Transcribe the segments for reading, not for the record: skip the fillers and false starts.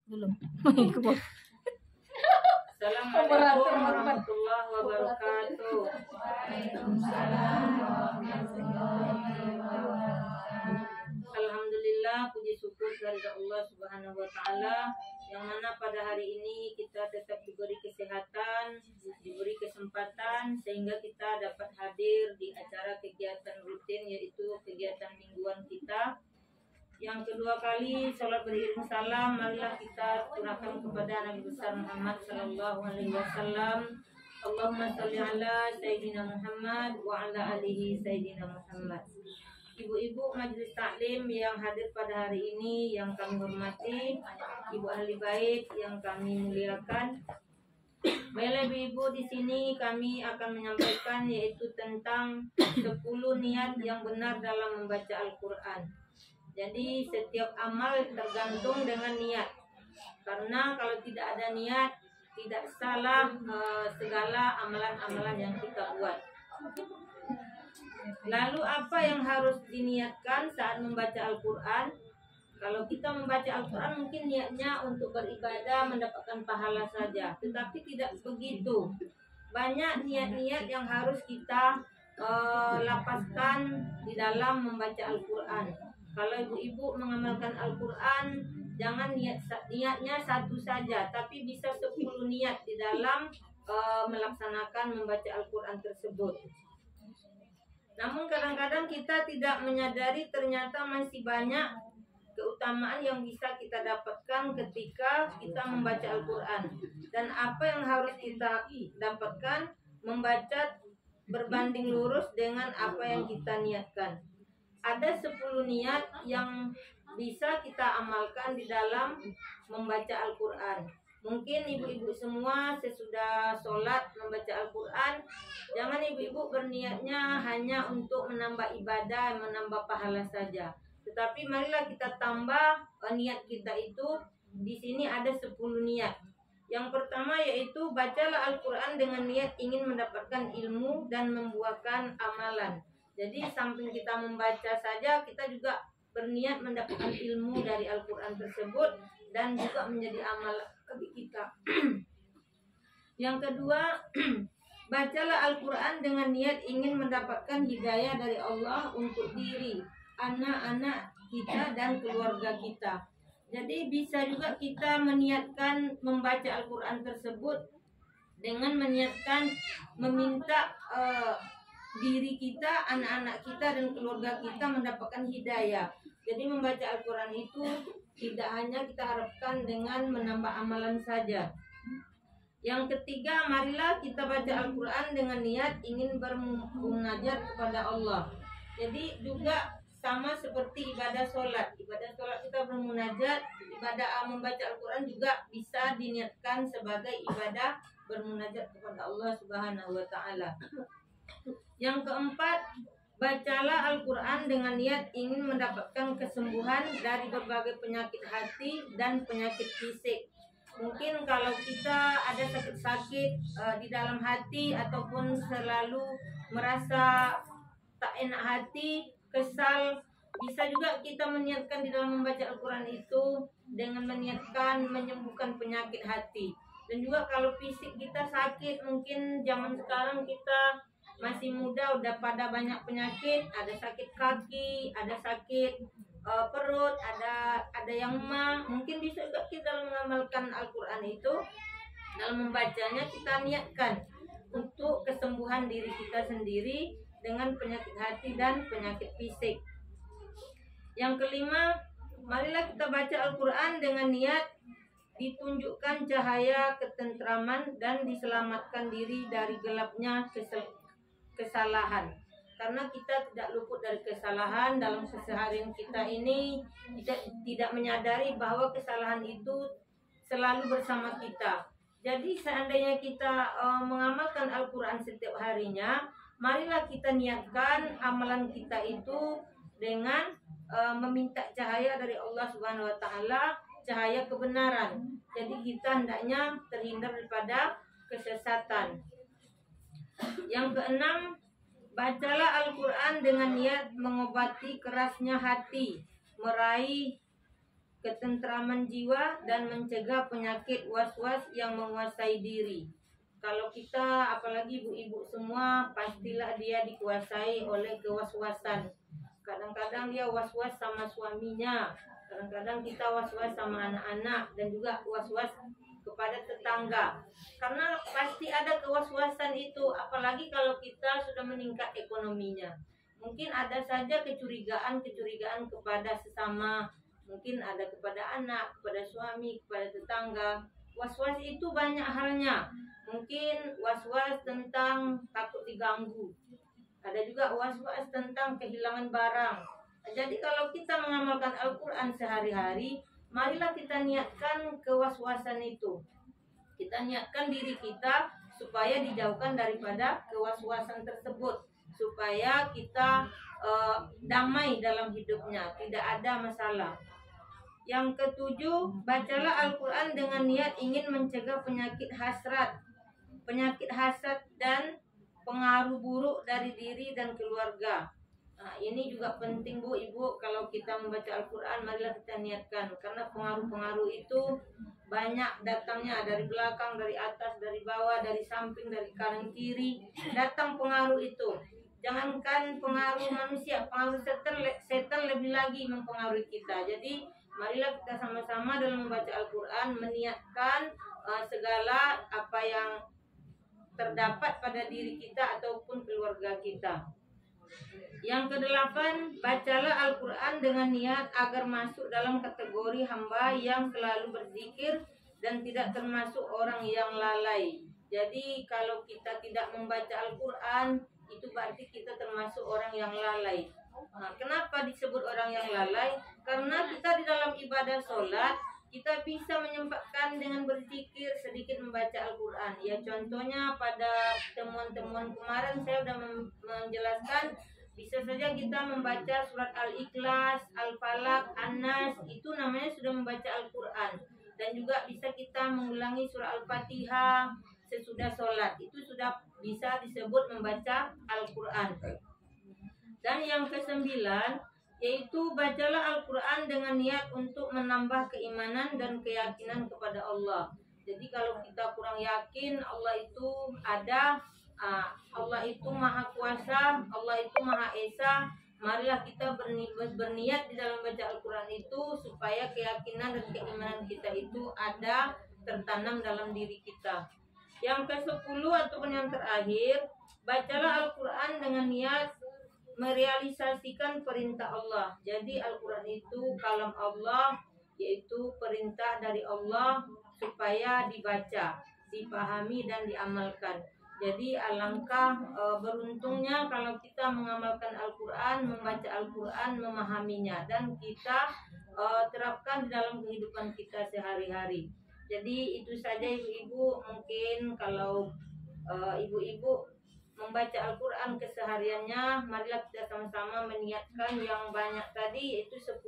Belum. Assalamualaikum warahmatullahi wabarakatuh. Alhamdulillah, puji syukur kepada Allah Subhanahu wa taala yang mana pada hari ini kita tetap diberi kesehatan, diberi kesempatan sehingga kita dapat hadir di acara kegiatan rutin yaitu kegiatan mingguan kita. Yang kedua kali salat beriring salam, marilah kita curahkan kepada Nabi besar Muhammad sallallahu alaihi wasallam. Allahumma shalli ala sayyidina Muhammad wa ala alihi sayyidina Muhammad. Ibu-ibu majelis taklim yang hadir pada hari ini yang kami hormati, ibu ahli bait yang kami muliakan. Baiklah ibu-ibu, di sini kami akan menyampaikan yaitu tentang 10 niat yang benar dalam membaca Al-Qur'an. Jadi setiap amal tergantung dengan niat. Karena kalau tidak ada niat, tidak salah segala amalan-amalan yang kita buat. Lalu apa yang harus diniatkan saat membaca Al-Quran? Kalau kita membaca Al-Quran mungkin niatnya untuk beribadah, mendapatkan pahala saja. Tetapi tidak begitu. Banyak niat-niat yang harus kita lapaskan di dalam membaca Al-Quran. Kalau ibu-ibu mengamalkan Al-Quran, jangan niatnya satu saja, tapi bisa 10 niat di dalam melaksanakan membaca Al-Quran tersebut. Namun kadang-kadang kita tidak menyadari ternyata masih banyak keutamaan yang bisa kita dapatkan ketika kita membaca Al-Quran. Dan apa yang harus kita dapatkan? Membaca berbanding lurus dengan apa yang kita niatkan. Ada 10 niat yang bisa kita amalkan di dalam membaca Al-Quran. Mungkin ibu-ibu semua sesudah sholat membaca Al-Quran, jangan ibu-ibu berniatnya hanya untuk menambah ibadah, menambah pahala saja. Tetapi marilah kita tambah niat kita itu. Di sini ada 10 niat. Yang pertama yaitu bacalah Al-Quran dengan niat ingin mendapatkan ilmu dan membuahkan amalan. Jadi samping kita membaca saja, kita juga berniat mendapatkan ilmu dari Al-Quran tersebut dan juga menjadi amal bagi kita. Yang kedua, bacalah Al-Quran dengan niat ingin mendapatkan hidayah dari Allah untuk diri, anak-anak kita dan keluarga kita. Jadi bisa juga kita meniatkan membaca Al-Quran tersebut dengan meniatkan meminta diri kita, anak-anak kita dan keluarga kita mendapatkan hidayah. Jadi membaca Al-Quran itu tidak hanya kita harapkan dengan menambah amalan saja. Yang ketiga, marilah kita baca Al-Quran dengan niat ingin bermunajat kepada Allah. Jadi juga sama seperti ibadah sholat. Ibadah sholat kita bermunajat, ibadah membaca Al-Quran juga bisa diniatkan sebagai ibadah bermunajat kepada Allah Subhanahu wa ta'ala. Yang keempat, bacalah Al-Quran dengan niat ingin mendapatkan kesembuhan dari berbagai penyakit hati dan penyakit fisik. Mungkin kalau kita ada sakit-sakit di dalam hati ataupun selalu merasa tak enak hati, kesal, bisa juga kita meniatkan di dalam membaca Al-Quran itu dengan meniatkan menyembuhkan penyakit hati. Dan juga kalau fisik kita sakit, mungkin zaman sekarang kita masih muda udah pada banyak penyakit, ada sakit kaki, ada sakit perut, ada yang mah. Mungkin bisa juga kita dalam mengamalkan Al-Quran itu, dalam membacanya kita niatkan untuk kesembuhan diri kita sendiri dengan penyakit hati dan penyakit fisik. Yang kelima, marilah kita baca Al-Quran dengan niat ditunjukkan cahaya ketentraman dan diselamatkan diri dari gelapnya kesalahan. Karena kita tidak luput dari kesalahan dalam keseharian kita ini, tidak menyadari bahwa kesalahan itu selalu bersama kita. Jadi seandainya kita mengamalkan Al-Quran setiap harinya, marilah kita niatkan amalan kita itu dengan meminta cahaya dari Allah Subhanahu wa ta'ala, cahaya kebenaran. Jadi kita hendaknya terhindar daripada kesesatan. Yang keenam, bacalah Al-Quran dengan niat mengobati kerasnya hati, meraih ketentraman jiwa, dan mencegah penyakit was-was yang menguasai diri. Kalau kita, apalagi ibu-ibu semua, pastilah dia dikuasai oleh kewaswasan. Kadang-kadang dia was-was sama suaminya, kadang-kadang kita was-was sama anak-anak, dan juga was-was kepada tetangga. Karena pasti ada kewaswasan itu, apalagi kalau kita sudah meningkat ekonominya. Mungkin ada saja kecurigaan kepada sesama, mungkin ada kepada anak, kepada suami, kepada tetangga. Was-was itu banyak halnya. Mungkin was-was tentang takut diganggu. Ada juga was-was tentang kehilangan barang. Jadi kalau kita mengamalkan Al-Quran sehari-hari, marilah kita niatkan kewaswasan itu. Kita niatkan diri kita supaya dijauhkan daripada kewaswasan tersebut, supaya kita damai dalam hidupnya, tidak ada masalah. Yang ketujuh, bacalah Al-Quran dengan niat ingin mencegah penyakit hasad dan pengaruh buruk dari diri dan keluarga. Nah, ini juga penting Bu, Ibu, kalau kita membaca Al-Quran, marilah kita niatkan. Karena pengaruh-pengaruh itu banyak datangnya, dari belakang, dari atas, dari bawah, dari samping, dari kanan kiri. Datang pengaruh itu. Jangankan pengaruh manusia, pengaruh setan lebih lagi mempengaruhi kita. Jadi marilah kita sama-sama dalam membaca Al-Quran meniatkan segala apa yang terdapat pada diri kita ataupun keluarga kita. Yang kedelapan, bacalah Al-Quran dengan niat agar masuk dalam kategori hamba yang selalu berzikir dan tidak termasuk orang yang lalai. Jadi kalau kita tidak membaca Al-Quran, itu berarti kita termasuk orang yang lalai. Nah, kenapa disebut orang yang lalai? Karena kita di dalam ibadah sholat, kita bisa menyempatkan dengan berzikir, sedikit membaca Al-Quran. Ya, contohnya pada temuan-temuan kemarin saya sudah menjelaskan, bisa saja kita membaca surat Al-Ikhlas, Al-Falaq, An-Nas, itu namanya sudah membaca Al-Quran. Dan juga bisa kita mengulangi surah Al-Fatihah sesudah sholat, itu sudah bisa disebut membaca Al-Quran. Dan yang kesembilan, yaitu bacalah Al-Quran dengan niat untuk menambah keimanan dan keyakinan kepada Allah. Jadi kalau kita kurang yakin Allah itu ada, Allah itu maha kuasa, Allah itu maha esa, marilah kita berniat di dalam baca Al-Quran itu supaya keyakinan dan keimanan kita itu ada, tertanam dalam diri kita. Yang ke-10 ataupun yang terakhir, bacalah Al-Quran dengan niat merealisasikan perintah Allah. Jadi Al-Quran itu kalam Allah, yaitu perintah dari Allah supaya dibaca, dipahami dan diamalkan. Jadi alangkah beruntungnya kalau kita mengamalkan Al-Quran, membaca Al-Quran, memahaminya, dan kita terapkan di dalam kehidupan kita sehari-hari. Jadi itu saja ibu-ibu, mungkin kalau ibu-ibu membaca Al-Quran kesehariannya, marilah kita sama-sama meniatkan yang banyak tadi, yaitu 10.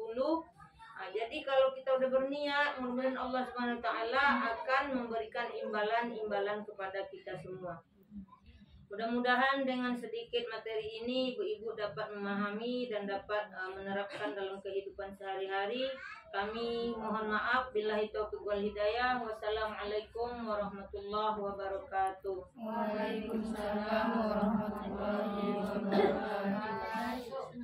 Jadi kalau kita udah berniat, mudah-mudahan Allah Subhanahu wa taala akan memberikan imbalan-imbalan kepada kita semua. Mudah-mudahan dengan sedikit materi ini ibu-ibu dapat memahami dan dapat menerapkan dalam kehidupan sehari-hari. Kami mohon maaf, billahi taufiq wal hidayah. Wassalamualaikum warahmatullahi wabarakatuh. Waalaikumsalam warahmatullahi wabarakatuh.